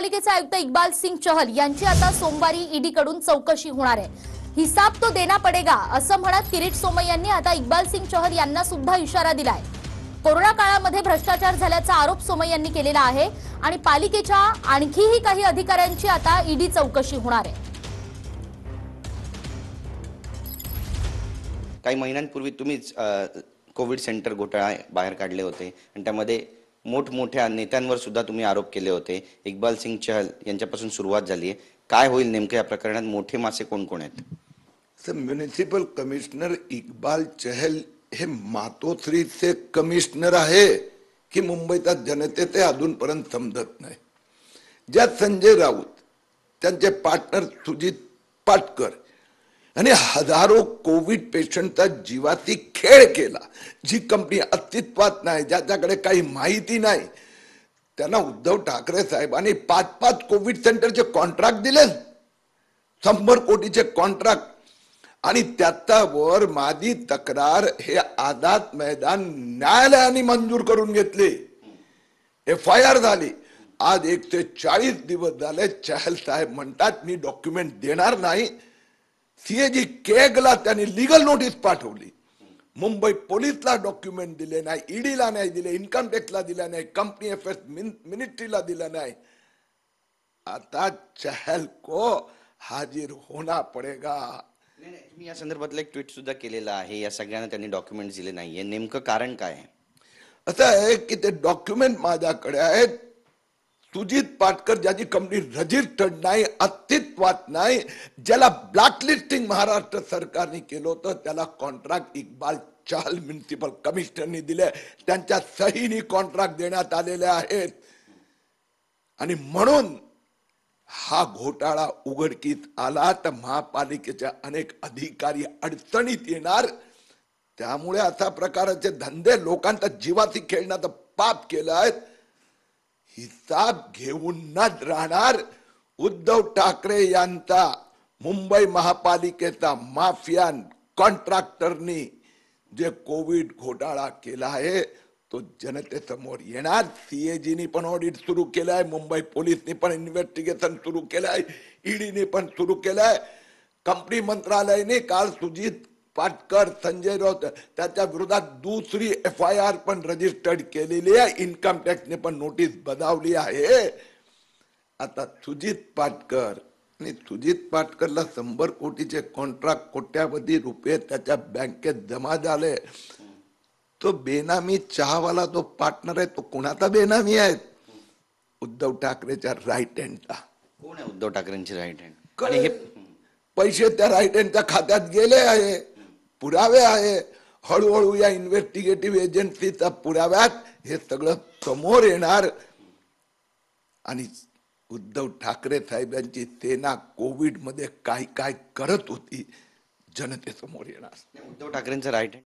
महापालिकेचे आयुक्त इक्बाल सिंग चहल यांची आता सोमवारी ईडी कडून चौकशी होणार आहे। हिसाब तो देना पडेगा असं म्हणत किरीट सोमय्या यांनी आता इक्बाल सिंग चहल यांना सुद्धा इशारा दिलाय। कोरोना काळामध्ये भ्रष्टाचार झाल्याचा आरोप सोमय्या यांनी केलेला आहे आणि पालिकेच्या आणखीही काही अधिकाऱ्यांची आता ईडी चौकशी होणार आहे। काही महिन्यांपूर्वी तुम्हीच कोविड सेंटर घोटाळा बाहेर काढले होते आणि त्यामध्ये मोठमोठ्या नेत्यांवर सुद्धा तुम्ही आरोप केले होते। इक्बाल सिंग चहल यांच्यापासून सुरुवात झाली आहे। काय होईल नेमकं या प्रकरणात? मोठे मासे कोण कोण आहेत? Sir, municipal commissioner Iqbal Chahal हे मातोश्रीचे कमिशनर आहे की मुंबईच्या जनतेचे अजूनपर्यंत समजत नाही। ज्यात संजय राऊत, त्यांचे पार्टनर सुजित पाटकर आणि हजारो कोविड पेशंटचा जीवाची खेळ केला, जी कंपनी अस्तित्वात नाही, ज्याच्याकडे काही माहिती नाही, त्यांना उद्धव ठाकरे साहेबांनी 5-5 कोविड सेंटरचे कॉन्ट्रॅक्ट दिले, 100 कोटीचे कॉन्ट्रॅक्ट। आणि त्याच्यावर माझी तक्रार हे आझाद मैदान न्यायालयाने मंजूर करून घेतले, FIR झाली। आज 140 दिवस झाले चहल साहेब म्हणतात मी डॉक्युमेंट देणार नाही। CAG केगला त्यांनी लीगल नोटीस पाठवली, मुंबई पोलीसला डॉक्युमेंट दिले नाही, ईडीला नाही दिले, इन्कम टॅक्सला दिला नाही, कंपनी अफेअर्स मिनिस्ट्रीला दिला नाही। आता चहल को हाजिर होना पडेगा। तुम्ही या संदर्भातलं एक ट्विट सुद्धा केलेलं आहे, या सगळ्यांना त्यांनी डॉक्युमेंट दिले नाहीये, नेमकं कारण काय आहे? असं आहे की ते डॉक्युमेंट माझ्याकडे आहेत। सुजित पाटकर ज्याची कंपनी रजिस्टर्ड नाही, अस्तित्वात नाही, ज्याला ब्लॅकलिस्टिंग महाराष्ट्र सरकारने केलं होतं, त्याला कॉन्ट्रॅक्ट इक्बाल चहल म्युनिसिपल कमिशनरनी दिले, त्यांच्या सहीने कॉन्ट्रॅक्ट देण्यात आलेले आहेत। आणि म्हणून हा घोटाळा उघडकीस आला तर महापालिकेचे अनेक अधिकारी अडचणीत येणार। त्यामुळे अशा प्रकारचे धंदे लोकांचा जीवाशी खेळण्याचं पाप केलं आहे। हिसाब घेऊनच राहणार। उद्धव ठाकरे यांचा मुंबई महापालिकेचा माफिया कॉन्ट्रॅक्टरनी जे कोविड घोटाळा केला आहे तो जनतेसमोर येणार। CAGनी पण ऑडिट सुरू केलाय, मुंबई पोलीसनी पण इन्व्हेस्टिगेशन सुरू केलंय, ईडीने पण सुरू केलंय। कंपनी मंत्रालयाने काल सुजित पाटकर, संजय राऊत त्याच्या विरोधात दुसरी FIR पण रजिस्टर्ड केलेली आहे, इन्कम टॅक्सने पण नोटीस बजावली आहे। आता सुजित पाटकर आणि सुजित पाटकरला 100 कोटीचे कॉन्ट्रॅक्ट, कोट्यावधी रुपये त्याच्या बँकेत जमा झाले। तो बेनामी चहावाला जो पार्टनर आहे तो कोणाचा बेनामी आहे? उद्धव ठाकरेच्या राईट हँडचा। कोण आहे उद्धव ठाकरेंची राईट हँड? आणि हे पैसे त्या राईट हँडच्या खात्यात गेले आहे, पुरावे आहे। हळूहळू या इन्व्हेस्टिगेटिव्ह एजन्सीच्या पुराव्यात हे सगळं समोर येणार आणि उद्धव ठाकरे साहेबांची सेना कोविड मध्ये काय काय करत होती जनतेसमोर येणार। Uddhav ठाकरेंचं right hand